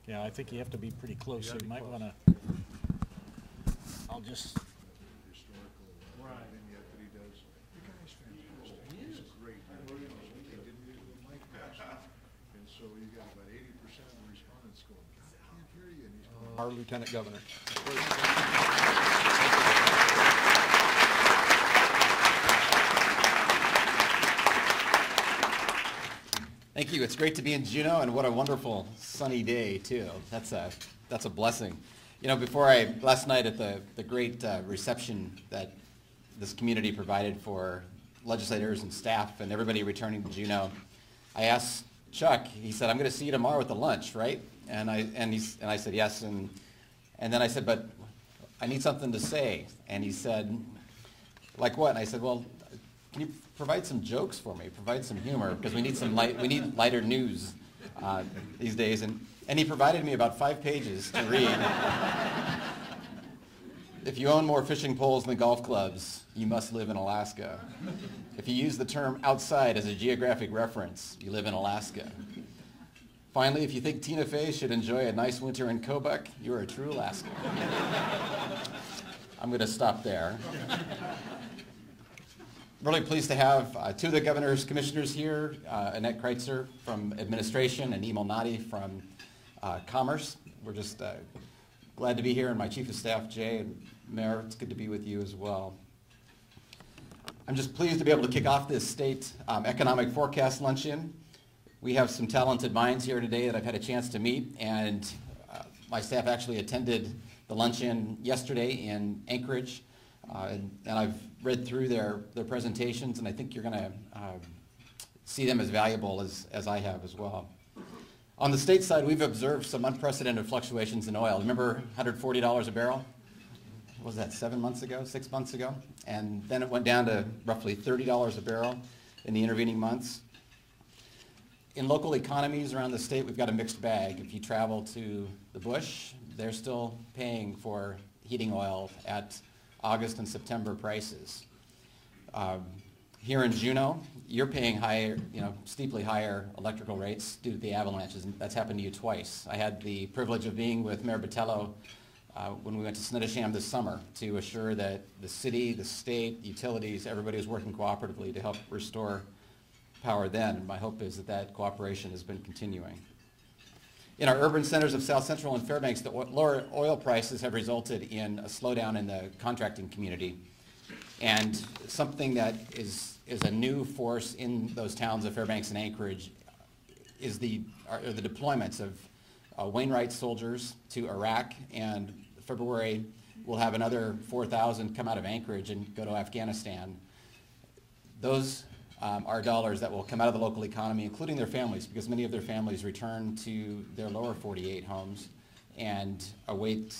Yeah, I think you have to be pretty close, so you might want to, I'll just, Historical vignette that he does. The guy's fantastic. He's great. They didn't get the mic test. And so you got about 80% of the respondents going, God, I can't hear you. And he's going, Our Lieutenant Governor. Thank you. It's great to be in Juneau, and what a wonderful sunny day too. That's a blessing. You know, last night at the great reception that this community provided for legislators and staff and everybody returning to Juneau, I asked Chuck. He said, "I'm going to see you tomorrow at the lunch, right?" And I said yes, and then I said, "But I need something to say." And he said, "Like what?" And I said, "Well, can you provide some jokes for me? Provide some humor, because we need lighter news these days." And he provided me about 5 pages to read. If you own more fishing poles than golf clubs, you must live in Alaska. If you use the term outside as a geographic reference, you live in Alaska. Finally, if you think Tina Fey should enjoy a nice winter in Kobuk, you're a true Alaskan. I'm going to stop there. Really pleased to have 2 of the governor's commissioners here, Annette Kreitzer from administration and Emil Nadi from commerce. We're just glad to be here, and my chief of staff, Jay, and Mayor, it's good to be with you as well. I'm just pleased to be able to kick off this state economic forecast luncheon. We have some talented minds here today that I've had a chance to meet, and my staff actually attended the luncheon yesterday in Anchorage, and I've read through their presentations, and I think you're going to see them as valuable as I have as well. On the state side, we've observed some unprecedented fluctuations in oil. Remember $140 a barrel? What was that, 7 months ago, 6 months ago? And then it went down to roughly $30 a barrel in the intervening months. In local economies around the state, we've got a mixed bag. If you travel to the bush, they're still paying for heating oil at August and September prices. Here in Juneau, you're paying higher, steeply higher electrical rates due to the avalanches, and that's happened to you twice. I had the privilege of being with Mayor Botello when we went to Snettisham this summer to assure that the city, the state, utilities, everybody was working cooperatively to help restore power then. And my hope is that cooperation has been continuing. In our urban centers of South Central and Fairbanks, the lower oil prices have resulted in a slowdown in the contracting community. And something that is a new force in those towns of Fairbanks and Anchorage is the deployments of Wainwright soldiers to Iraq, and February we'll have another 4,000 come out of Anchorage and go to Afghanistan. Those are dollars that will come out of the local economy, including their families, because many of their families return to their lower 48 homes and await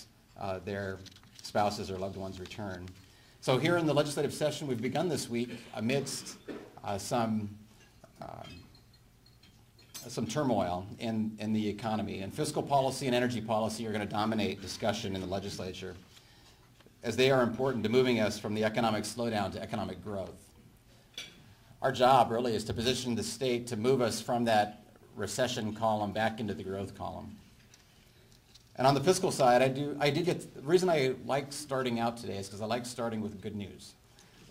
their spouses or loved ones' return. So here in the legislative session, we've begun this week amidst some turmoil in the economy. And fiscal policy and energy policy are going to dominate discussion in the legislature, as they are important to moving us from the economic slowdown to economic growth. Our job really is to position the state to move us from that recession column back into the growth column. And on the fiscal side, the reason I like starting out today is because I like starting with good news.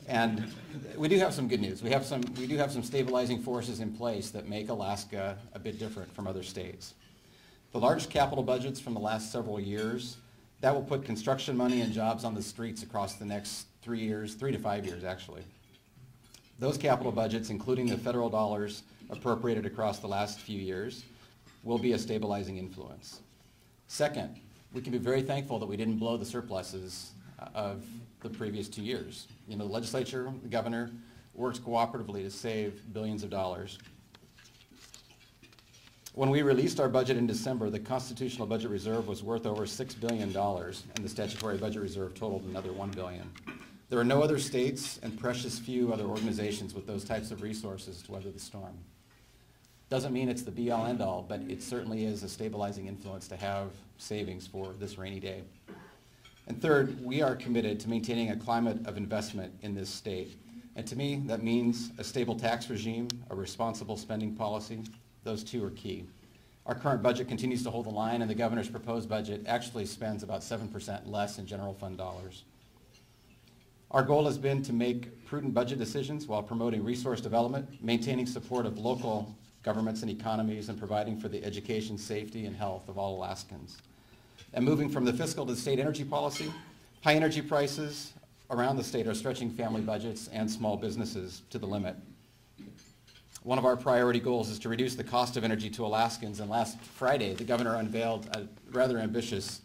And we do have some good news. We do have some stabilizing forces in place that make Alaska a bit different from other states. The large capital budgets from the last several years, that will put construction money and jobs on the streets across the next 3 years, 3 to 5 years actually. Those capital budgets, including the federal dollars appropriated across the last few years, will be a stabilizing influence. Second, we can be very thankful that we didn't blow the surpluses of the previous 2 years. The legislature, the governor, works cooperatively to save billions of dollars. When we released our budget in December, the constitutional budget reserve was worth over $6 billion, and the statutory budget reserve totaled another $1 billion. There are no other states and precious few other organizations with those types of resources to weather the storm. Doesn't mean it's the be-all, end-all, but it certainly is a stabilizing influence to have savings for this rainy day. And third, we are committed to maintaining a climate of investment in this state. And to me, that means a stable tax regime, a responsible spending policy. Those two are key. Our current budget continues to hold the line, and the governor's proposed budget actually spends about 7% less in general fund dollars. Our goal has been to make prudent budget decisions while promoting resource development, maintaining support of local governments and economies, and providing for the education, safety, and health of all Alaskans. And moving from the fiscal to the state energy policy, high energy prices around the state are stretching family budgets and small businesses to the limit. One of our priority goals is to reduce the cost of energy to Alaskans, and last Friday, the governor unveiled a rather ambitious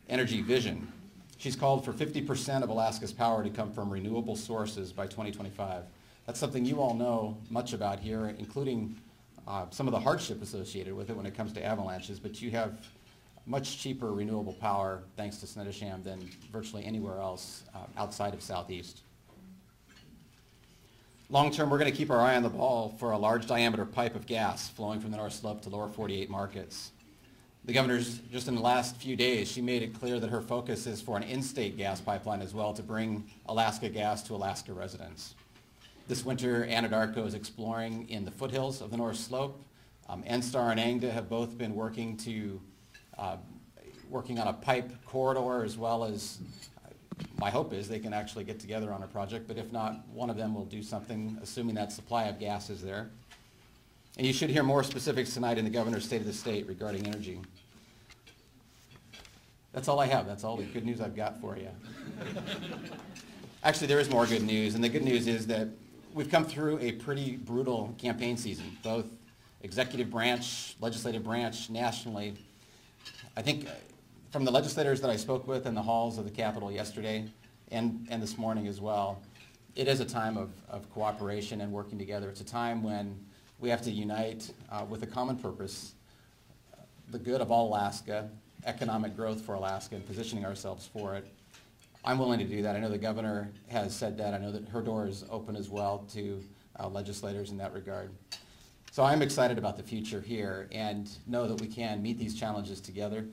energy vision. She's called for 50% of Alaska's power to come from renewable sources by 2025. That's something you all know much about here, including some of the hardship associated with it when it comes to avalanches, but you have much cheaper renewable power thanks to Snettisham than virtually anywhere else outside of Southeast. Long term, we're going to keep our eye on the ball for a large diameter pipe of gas flowing from the North Slope to lower 48 markets. The governor's, just in the last few days, she made it clear that her focus is for an in-state gas pipeline as well to bring Alaska gas to Alaska residents. This winter, Anadarko is exploring in the foothills of the North Slope. NSTAR and ANGDA have both been working on a pipe corridor, as well as my hope is they can actually get together on a project, but if not, one of them will do something, assuming that supply of gas is there. And you should hear more specifics tonight in the governor's State of the State regarding energy. That's all I have. That's all the good news I've got for you. Actually, there is more good news, and the good news is that we've come through a pretty brutal campaign season, both executive branch, legislative branch, nationally. I think from the legislators that I spoke with in the halls of the Capitol yesterday and this morning as well, it is a time of cooperation and working together. It's a time when we have to unite with a common purpose, the good of all Alaska, economic growth for Alaska, and positioning ourselves for it. I'm willing to do that. I know the governor has said that. I know that her door is open as well to legislators in that regard. So I'm excited about the future here and know that we can meet these challenges together.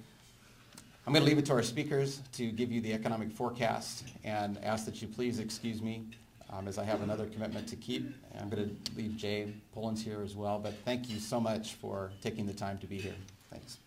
I'm going to leave it to our speakers to give you the economic forecast and ask that you please excuse me as I have another commitment to keep. I'm going to leave Jay Pullins here as well, but thank you so much for taking the time to be here. Thanks.